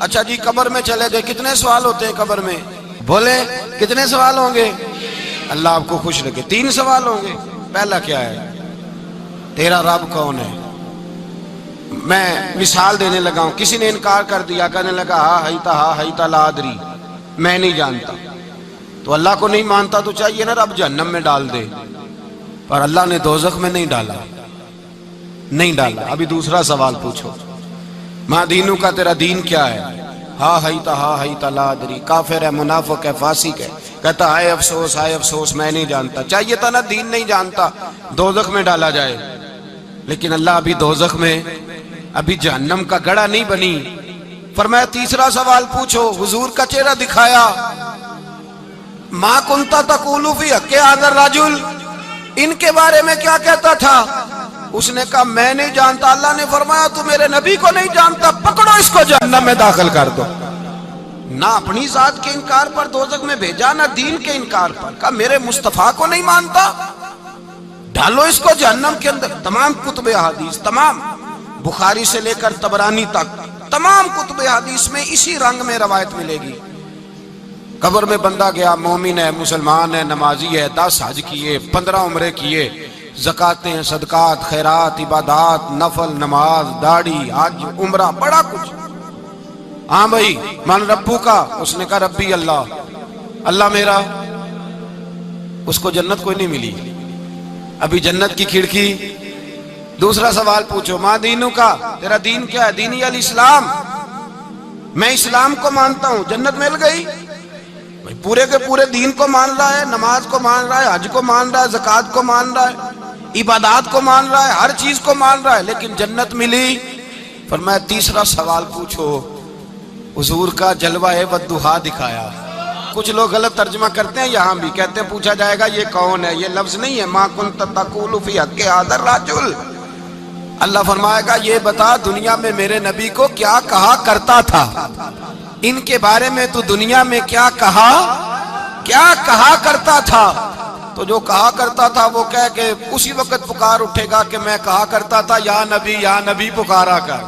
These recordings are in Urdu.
اچھا جی قبر میں چلے گئے، کتنے سوال ہوتے ہیں قبر میں؟ بولے کتنے سوال ہوں گے؟ اللہ آپ کو خوش رکھے، 3 سوال ہوں گے۔ پہلا کیا ہے؟ تیرا رب کون ہے؟ میں مثال دینے لگا ہوں، کسی نے انکار کر دیا، کہنے لگا ہا ہیتا لا ادری، میں نہیں جانتا، تو اللہ کو نہیں مانتا تو چاہیے نا رب جہنم میں ڈال دے، پر اللہ نے دوزخ میں نہیں ڈالا، نہیں ڈالا۔ ابھی دوسرا سوال پوچھو، ماں دینو کا، تیرا دین کیا ہے؟ ہا ہیتا لا ادری، کافر ہے، منافق ہے، فاسق ہے، کہتا ہائے افسوس میں نہیں جانتا۔ چاہیے تھا نا دین نہیں جانتا دوزخ میں ڈالا جائے، لیکن اللہ ابھی دوزخ میں، ابھی جہنم کا گڑھا نہیں بنی۔ فرمایا تیسرا سوال پوچھو، حضور کا چہرہ دکھایا، ما کنتا تقول فی حق ھذا الرجل، ان کے بارے میں کیا کہتا تھا؟ اس نے کہا میں نہیں جانتا۔ اللہ نے فرمایا تو میرے نبی کو نہیں جانتا، پکڑو اس کو جہنم میں داخل کر دو۔ نہ اپنی ذات کے انکار پر دوزخ میں بھیجا، نہ دین کے انکار پر، کہا میرے مصطفیٰ کو نہیں مانتا، ڈالو اس کو جہنم کے اندر۔ تمام کتب احادیث، تمام بخاری سے لے کر طبرانی تک، تمام کتب احادیث میں اسی رنگ میں روایت ملے گی۔ قبر میں بندہ گیا، مومن ہے، مسلمان ہے، نمازی ہے، 10 حج کیے، 15 عمرے کیے، زکاتیں، صدقات، خیرات، عبادات، نفل، نماز، داڑھی، حج، عمرہ، بڑا کچھ۔ ہاں بھائی من ربو کا، اس نے کہا ربی اللہ، اللہ میرا۔ اس کو جنت کوئی نہیں ملی، ابھی جنت کی کھڑکی۔ دوسرا سوال پوچھو، ماں دینو کا، تیرا دین کیا ہے؟ دینی الاسلام، میں اسلام کو مانتا ہوں، جنت مل گئی۔ پورے کے پورے دین کو مان رہا ہے، نماز کو مان رہا ہے، حج کو مان رہا ہے، زکات کو مان رہا ہے، عبادات کو مان رہا ہے، ہر چیز کو مان رہا ہے، لیکن جنت ملی۔ فرمایا تیسرا سوال پوچھو، حضور کا جلوہ والضحیٰ دکھایا۔ کچھ لوگ غلط ترجمہ کرتے ہیں، یہاں بھی کہتے ہیں پوچھا جائے گا یہ کون ہے، یہ لفظ نہیں ہے، ما کنت تقول فی حق ھذا الرجل۔ اللہ فرمائے گا یہ بتا دنیا میں میرے نبی کو کیا کہا کرتا تھا، ان کے بارے میں تو دنیا میں کیا کہا کرتا تھا۔ تو جو کہا کرتا تھا وہ کہہ کہ اسی وقت پکار اٹھے گا کہ میں کہا کرتا تھا یا نبی پکارا کر،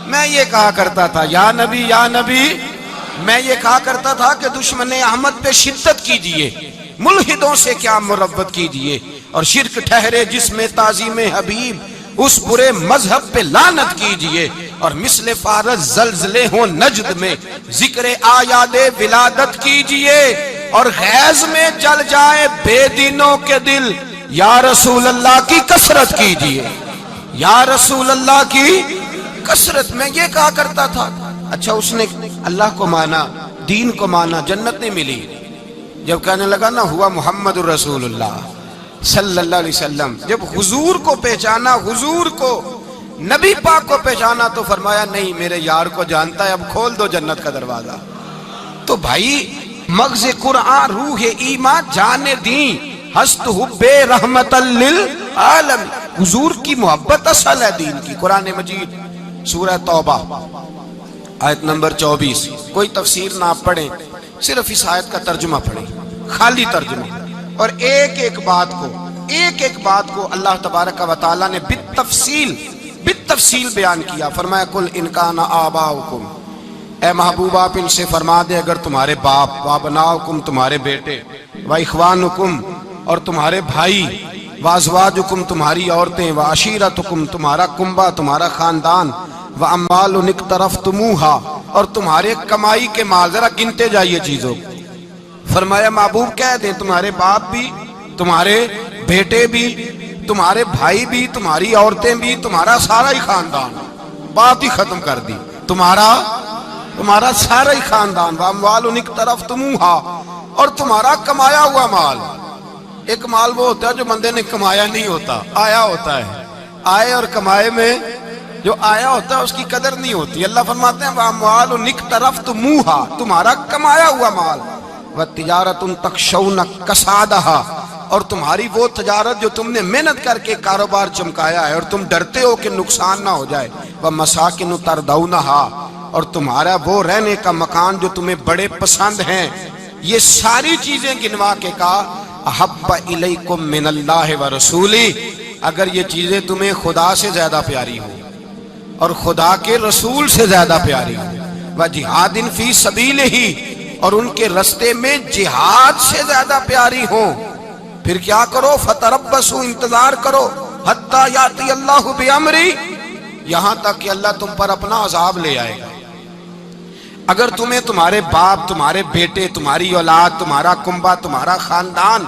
میں یہ کہا کرتا تھا یا نبی، میں یہ کہا کرتا تھا کہ دشمن احمد پہ شدت کیجئے، ملحدوں سے کیا مروت کیجئے، اور شرک ٹھہرے جس میں تعظیم حبیب، اس برے مذہب پہ لعنت کیجئے، اور مثل فارس زلزلے ہوں نجد میں ذکر آیات ولادت کیجئے، اور غیظ میں جل جائے بے دینوں کے دل، یا رسول اللہ کی کثرت کیجئے، یا رسول اللہ کی کثرت۔ میں یہ کہا کرتا تھا۔ اچھا اس نے اللہ کو مانا، دین کو مانا، جنت نہیں ملی۔ جب کہنے لگا نا ہوا محمد الرسول اللہ صلی اللہ علیہ وسلم، جب حضور کو پہچانا، حضور کو، نبی پاک کو پہچانا، تو فرمایا نہیں میرے یار کو جانتا ہے، اب کھول دو جنت کا دروازہ۔ تو بھائی مغز قرآن روح ایمان جان دین ہست حب رحمت للعالم، حضور کی محبت اصل ہے دین کی۔ قرآن مجید سورہ توبہ آیت نمبر 24، کوئی تفسیر نہ پڑھیں، صرف اس آیت کا ترجمہ پڑھیں، خالی ترجمہ، اور ایک ایک بات کو اللہ تبارک و تعالیٰ نے بالتفصیل بیان کیا۔ فرمایا کل ان کان آباؤکم، اے محبوب آپ ان سے فرما دے اگر تمہارے باپ، وابناؤکم تمہارے بیٹے، واخوانکم اور تمہارے بھائی، وازواجکم تمہاری عورتیں، وعشیرتکم تمہارا کنبہ، تمہارا خاندان، واموال اقترفتموہا اور تمہارے کمائی کے مال، ذرا گنتے جائیے چیزوں۔ فرمایا محبوب کہہ دیں تمہارے باپ بھی، تمہارے بیٹے بھی، تمہارے بھائی بھی، تمہاری عورتیں بھی، تمہارا سارا ہی خاندان، بات ہی ختم کر دی، تمہارا سارا ہی خاندان، واموال اقترفتموہا اور تمہارا کمایا ہوا مال۔ ایک مال وہ ہوتا ہے جو بندے نے کمایا نہیں ہوتا، آیا ہوتا ہے، آئے اور کمائے میں جو آیا ہوتا ہے اس کی قدر نہیں ہوتی۔ اللہ فرماتے ہیں وَأَمْوَالٌ اقْتَرَفْتُمُوهَا، تمہارا کمایا ہوا مال، وَتِجَارَةٌ تَخْشَوْنَ كَسَادَهَا اور تمہاری وہ تجارت جو تم نے محنت کر کے کاروبار چمکایا ہے اور تم ڈرتے ہو کہ نقصان نہ ہو جائے، وَمَسَاكِنُ تَرْضَوْنَهَا اور تمہارا وہ رہنے کا مکان جو تمہیں بڑے پسند ہیں۔ یہ ساری چیزیں گنوا کے کہا احب الیکم من اللہ ورسولہ، اگر یہ چیزیں تمہیں خدا سے زیادہ پیاری ہو اور خدا کے رسول سے زیادہ پیاری ہو، وجہاد فی سبیلہ، اور ان کے رستے میں جہاد سے زیادہ پیاری ہوں، پھر کیا کرو؟ فتربصوا، انتظار کرو، حتی یاتی اللہ بامری، یہاں تک کہ اللہ تم پر اپنا عذاب لے آئے گا۔ اگر تمہیں تمہارے باپ، تمہارے بیٹے، تمہاری اولاد، تمہارا کنبہ، تمہارا خاندان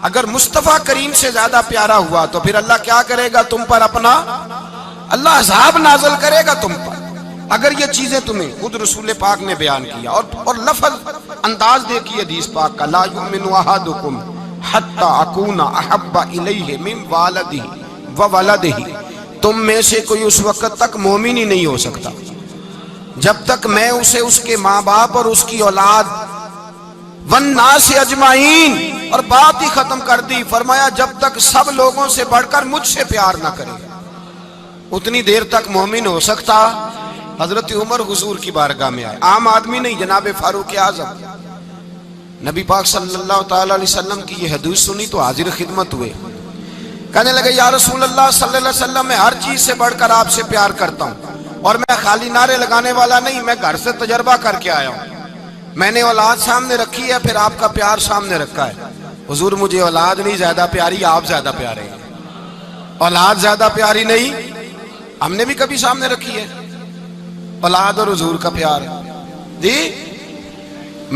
اگر مصطفیٰ کریم سے زیادہ پیارا ہوا تو پھر اللہ کیا کرے گا؟ تم پر اپنا اللہ عذاب نازل کرے گا تم پر، اگر یہ چیزیں تمہیں خود رسول پاک نے بیان کیا۔ اور لفظ انداز دیکھیے حدیث پاک کا، لا یؤمن احدکم حتی اکون احب الیہ من والدہ وولدہ، تم میں سے کوئی اس وقت تک مومن ہی نہیں ہو سکتا جب تک میں اسے اس کے ماں باپ اور اس کی اولاد والناس اجمعین، اور بات ہی ختم کر دی، فرمایا جب تک سب لوگوں سے بڑھ کر مجھ سے پیار نہ کرے اتنی دیر تک مومن ہو سکتا۔ حضرت عمر حضور کی بارگاہ میں آئے، عام آدمی نہیں، جناب فاروق اعظم، نبی پاک صلی اللہ تعالی علیہ وسلم کی یہ حدیث سنی تو حاضر خدمت ہوئے، کہنے لگے یا رسول اللہ صلی اللہ علیہ وسلم، میں ہر چیز سے بڑھ کر آپ سے پیار کرتا ہوں، اور میں خالی نعرے لگانے والا نہیں، میں گھر سے تجربہ کر کے آیا ہوں، میں نے اولاد سامنے رکھی ہے، پھر آپ کا پیار سامنے رکھا ہے۔ حضور مجھے اولاد نہیں زیادہ پیاری، آپ زیادہ پیارے ہیں، اولاد زیادہ پیاری نہیں، ہم نے بھی کبھی سامنے رکھی ہے اولاد اور حضور کا پیار ہے جی۔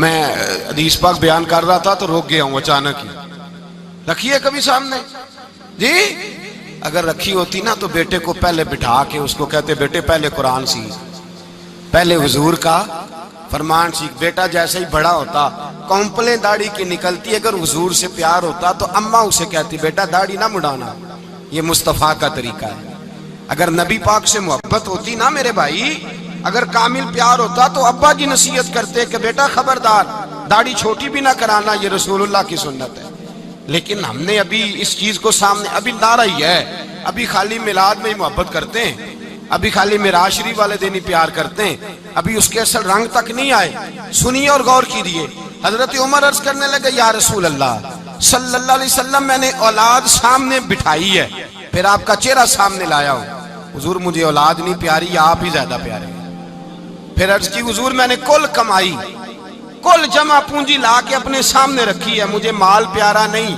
میں حدیث پاک بیان کر رہا تھا تو روک گیا ہوں اچانک ہی، رکھی ہے کبھی سامنے جی؟ اگر رکھی ہوتی نا تو بیٹے کو پہلے بٹھا کے اس کو کہتے بیٹے پہلے قرآن سیکھ، پہلے حضور کا فرمان سیکھ۔ بیٹا جیسے ہی بڑا ہوتا، کونپلیں داڑھی کی نکلتی، اگر حضور سے پیار ہوتا تو اماں اسے کہتی بیٹا داڑھی نہ مڈانا، یہ مصطفیٰ کا طریقہ ہے۔ اگر نبی پاک سے محبت ہوتی نا میرے بھائی، اگر کامل پیار ہوتا تو ابا کی نصیحت کرتے کہ بیٹا خبردار داڑھی چھوٹی بھی نہ کرانا، یہ رسول اللہ کی سنت ہے۔ لیکن ہم نے ابھی اس چیز کو سامنے، ابھی نعرہ ہی ہے، ابھی خالی میلاد میں ہی محبت کرتے ہیں، ابھی خالی معراج شریف والے دن ہی پیار کرتے ہیں، ابھی اس کے اصل رنگ تک نہیں آئے۔ سنیے اور غور کیجیے، حضرت عمر عرض کرنے لگے یا رسول اللہ صلی اللہ علیہ وسلم، میں نے اولاد سامنے بٹھائی ہے، پھر آپ کا چہرہ سامنے لایا ہوں، حضور مجھے اولاد نہیں پیاری، آپ ہی زیادہ پیارے ہیں۔ پھر عرض کی حضور میں نے کل کمائی، کل جمع پونجی لا کے اپنے سامنے رکھی ہے، مجھے مال پیارا نہیں،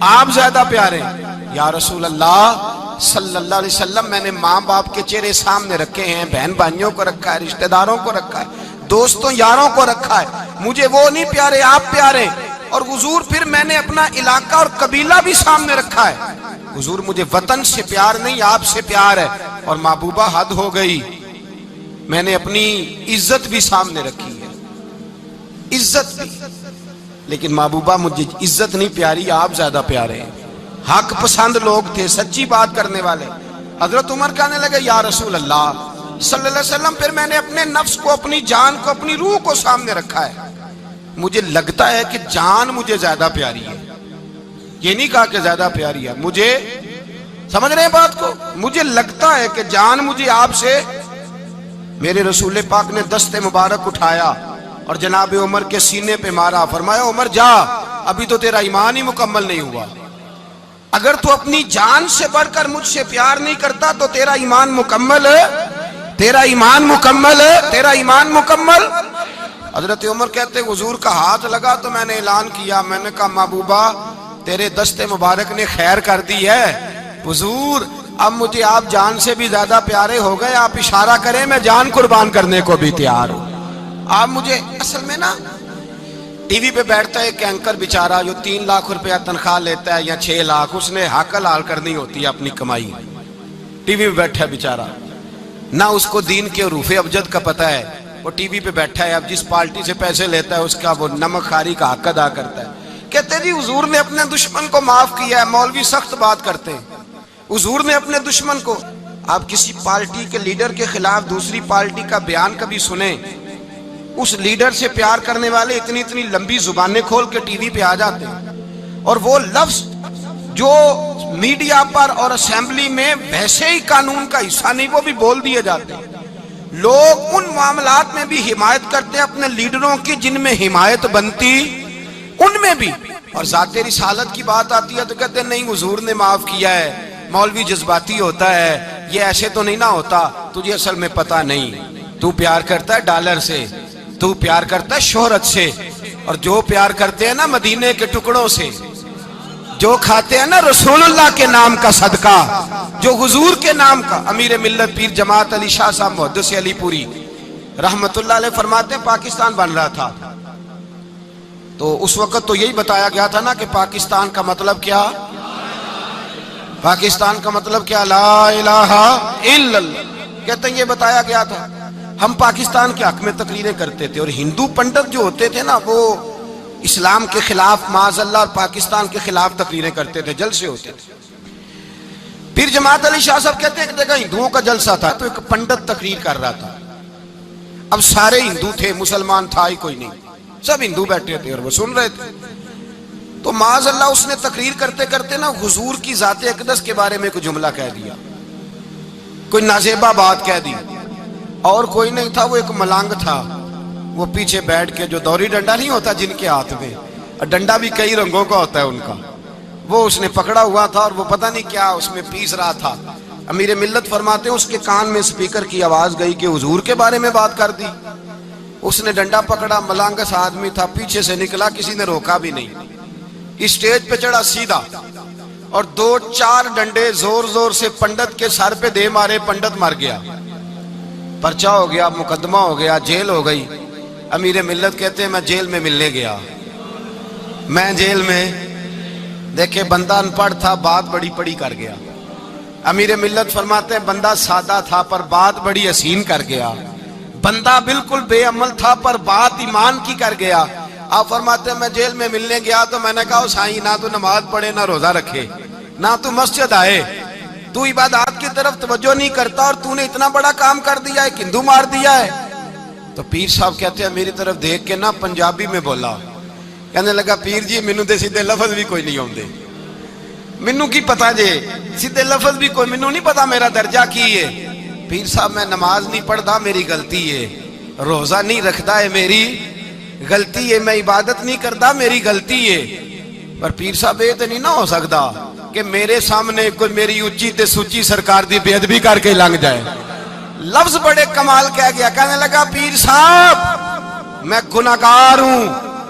آپ زیادہ پیارے ہیں۔ یا رسول اللہ صلی اللہ علیہ وسلم، میں نے ماں باپ کے چہرے سامنے رکھے ہیں، بہن بھائیوں کو رکھا ہے، رشتہ داروں کو رکھا ہے، دوستوں یاروں کو رکھا ہے، مجھے وہ نہیں پیارے، آپ پیارے۔ اور حضور پھر میں نے اپنا علاقہ اور قبیلہ بھی سامنے رکھا ہے، حضور مجھے وطن سے پیار نہیں، آپ سے پیار ہے۔ اور محبوبہ حد ہو گئی، میں نے اپنی عزت بھی سامنے رکھی ہے، عزت بھی، لیکن محبوبہ مجھے عزت نہیں پیاری، آپ زیادہ پیارے ہیں۔ حق پسند لوگ تھے، سچی بات کرنے والے۔ حضرت عمر کہنے لگے یا رسول اللہ صلی اللہ علیہ وسلم، پھر میں نے اپنے نفس کو، اپنی جان کو، اپنی روح کو سامنے رکھا ہے، مجھے لگتا ہے کہ جان مجھے زیادہ پیاری ہے، یہ نہیں کہا کہ زیادہ پیاری ہے، مجھے سمجھ رہے ہیں بات کو، مجھے لگتا ہے کہ جان مجھے آپ سے۔ میرے رسول پاک نے دست مبارک اٹھایا اور جناب عمر کے سینے پہ مارا، فرمایا عمر جا، ابھی تو تیرا ایمان ہی مکمل نہیں ہوا، اگر تو اپنی جان سے بڑھ کر مجھ سے پیار نہیں کرتا تو تیرا ایمان مکمل ہے، تیرا ایمان مکمل ہے، تیرا ایمان مکمل۔ حضرت عمر کہتے حضور کا ہاتھ لگا تو میں نے اعلان کیا، میں نے کہا محبوبہ تیرے دست مبارک نے خیر کر دی ہے، حضور اب مجھے آپ جان سے بھی زیادہ پیارے ہو گئے، آپ اشارہ کریں میں جان قربان کرنے کو بھی تیار ہوں۔ آپ مجھے، اصل میں نا ٹی وی پہ بیٹھتا ہے ایک اینکر بیچارہ جو 3 لاکھ روپیہ تنخواہ لیتا ہے یا 6 لاکھ، اس نے حق حلال کرنی ہوتی ہے اپنی کمائی، ٹی وی پہ بیٹھا ہے بیچارہ، نہ اس کو دین کے حروف ابجد کا پتہ ہے، وہ ٹی وی پہ بیٹھا ہے، اب جس پارٹی سے پیسے لیتا ہے اس کا وہ نمک خاری کا حق ادا کرتا ہے۔ کہتے جی حضور نے اپنے دشمن کو معاف کیا ہے، مولوی سخت بات کرتے ہیں، حضور نے اپنے دشمن کو، آپ کسی پارٹی کے لیڈر کے خلاف دوسری پارٹی کا بیان کبھی سنیں، اس لیڈر سے پیار کرنے والے اتنی لمبی زبانیں کھول کے ٹی وی پہ آ جاتے ہیں، اور وہ لفظ جو میڈیا پر اور اسمبلی میں ویسے ہی قانون کا حصہ نہیں وہ بھی بول دیے جاتے ہیں۔ لوگ ان معاملات میں بھی حمایت کرتے ہیں اپنے لیڈروں کی جن میں حمایت بنتی ان میں بھی، اور ذات رسالت کی بات آتی ہے تو کہتے ہیں نہیں حضور نے معاف کیا ہے، مولوی جذباتی ہوتا ہے، یہ ایسے تو نہیں نہ ہوتا، تجھے اصل میں پتہ نہیں۔ تو پیار کرتا ہے ڈالر سے، تو پیار کرتا ہے شہرت سے، اور جو پیار کرتے ہیں نا مدینے کے ٹکڑوں سے، جو کھاتے ہیں نا رسول اللہ کے نام کا صدقہ، جو حضور کے نام کا۔ امیر ملت پیر جماعت علی شاہ صاحب محدث علی پوری رحمت اللہ علیہ فرماتے ہیں پاکستان بن رہا تھا تو اس وقت تو یہی بتایا گیا تھا نا کہ پاکستان کا مطلب کیا، پاکستان کا مطلب کیا، لا الہ الا اللہ، کہتے ہیں یہ بتایا گیا تھا۔ ہم پاکستان کے حق میں تقریریں کرتے تھے، اور ہندو پنڈت جو ہوتے تھے نا وہ اسلام کے خلاف معاذ اللہ اور پاکستان کے خلاف تقریریں کرتے تھے، جلسے ہوتے تھے۔ پیر جماعت علی شاہ صاحب کہتے ہیں کہ دیکھا ہندوؤں کا جلسہ تھا تو ایک پنڈت تقریر کر رہا تھا، اب سارے ہندو تھے، مسلمان تھا ہی کوئی نہیں، سب ہندو بیٹھے تھے اور وہ سن رہے تھے۔ تو معاذ اللہ اس نے تقریر کرتے کرتے نا حضور کی ذات اقدس کے بارے میں کوئی جملہ کہہ دیا، کوئی نازیبہ بات کہہ دی، اور کوئی نہیں تھا، وہ ایک ملنگ تھا، وہ پیچھے بیٹھ کے، جو دوری ڈنڈا نہیں ہوتا جن کے ہاتھ میں، اور ڈنڈا بھی کئی رنگوں کا ہوتا ہے ان کا، وہ اس نے پکڑا ہوا تھا اور وہ پتہ نہیں کیا اس میں پیس رہا تھا۔ امیر ملت فرماتے ہیں اس کے کان میں سپیکر کی آواز گئی کہ حضور کے بارے میں بات کر دی۔ اس نے ڈنڈا پکڑا، ملنگس آدمی تھا، پیچھے سے نکلا، کسی نے روکا بھی نہیں، اسٹیج پہ چڑھا سیدھا، اور 2-4 ڈنڈے زور زور سے پنڈت کے سر پہ دے مارے، پنڈت مر گیا، پرچہ ہو گیا، مقدمہ ہو گیا، جیل ہو گئی۔ امیر ملت کہتے ہیں میں جیل میں ملنے گیا، میں جیل میں، دیکھے بندہ ان پڑھ تھا، بات بڑی پڑی کر گیا۔ امیر ملت فرماتے ہیں بندہ سادہ تھا پر بات بڑی حسین کر گیا، بندہ بالکل بے عمل تھا پر بات ایمان کی کر گیا۔ آپ فرماتے ہیں میں جیل میں ملنے گیا تو میں نے کہا سائیں نہ تو نماز پڑھے نہ روزہ رکھے نہ تو مسجد آئے، تو عبادات کی طرف توجہ نہیں کرتا، اور تو نے اتنا بڑا کام کر دیا ہے، ہندو مار دیا ہے۔ تو پیر صاحب کہتے ہیں میری طرف دیکھ کے نا پنجابی میں بولا، کہنے لگا پیر جی مینوں دے سیدھے لفظ بھی کوئی نہیں آوندے، مینوں کی پتا جے سیدھے لفظ بھی کوئی، مینوں نہیں پتا میرا درجہ کی ہے۔ پیر صاحب میں نماز نہیں پڑھدا میری غلطی ہے، روزہ نہیں رکھدا ہے میری غلطی ہے، میں عبادت نہیں کردا میری غلطی ہے، پر پیر صاحب یہ تو نہیں نہ ہو سکتا کہ میرے سامنے کوئی میری اچھی تے سچی سرکار دی بے ادبی کر کے لنگ جائے۔ لفظ بڑے کمال کہہ گیا، کہنے لگا پیر صاحب میں گناہگار ہوں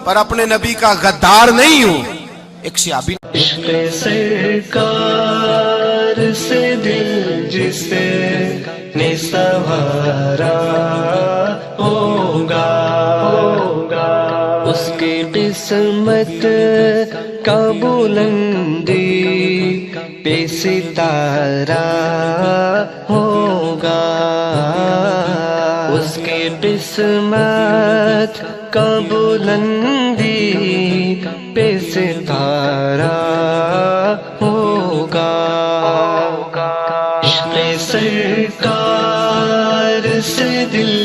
پر اپنے نبی کا غدار نہیں ہوں۔ ایک صحابی عشق سرکار سے دل جس نے سنوارا ہوگا، اس کی قسمت کا بلندی پہ ستارہ ہوگا، اس کی قسمت کا بلندی پہ ستارہ ہوگا، عشق سرکار سے دل